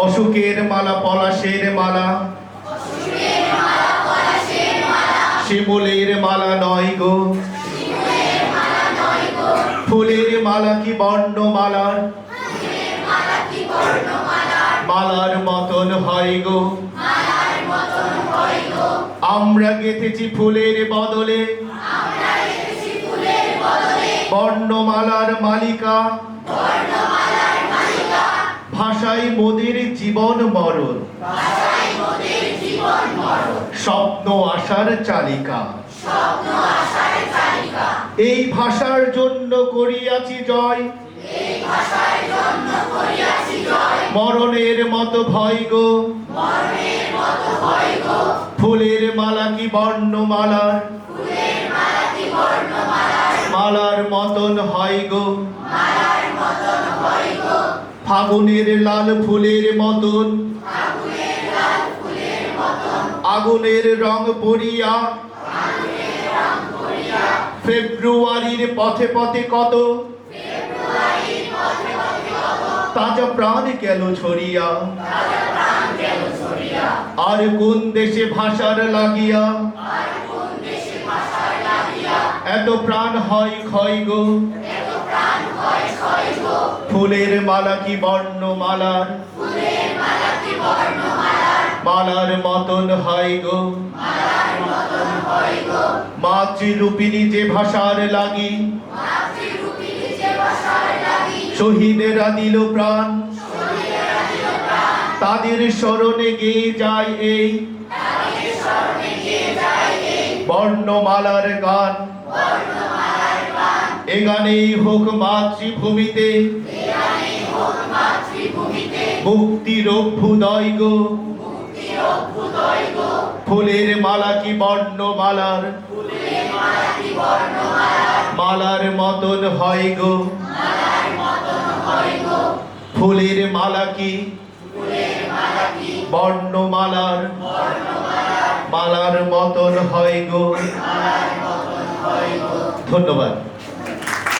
অশোকের মালা পলাশের মালা, শিমুলের মালা নয় গো, ফুলের মালা কি বর্ণমালার, মালার মতন হয় গো। আমরা গেঁথেছি ফুলের বদলে, বর্ণমালার মালিকা, ভাষায় মোদের জীবন মরণ, স্বপ্ন আশার চালিকা। এই ভাষার জন্য করিয়াছি জয়, মরণের মতো ভয় গো। ফুলের মালা কি বর্ণমালার, মালার মতন হয় গো। ফাগুনের লাল ফুলের মতন, আগুনের রং পড়িয়া, ফেব্রুয়ারির পথে পথে কত তাজা প্রাণ গেল ছড়িয়া। আর কোন দেশে ভাষার লাগিয়া, এত প্রাণ হয় ক্ষয় গো। ফুলের মালা কি বর্ণমালার, মালার মতন হয় গো। মাতৃরূপিণী যে ভাষার লাগি, শহীদেরা দিল প্রাণ, তাদের স্মরণে গেয়ে যায় এই বর্ণমালার গান। এ গানেই হোক মাতৃভূমিতে মুক্তির অভ্যুদয় গো। ফুলের মালা কি বর্ণমালার, মালার মতন হয় গো। ফুলের মালা কি বর্ণমালার, মালার মতন হয় গো। ধন্যবাদ।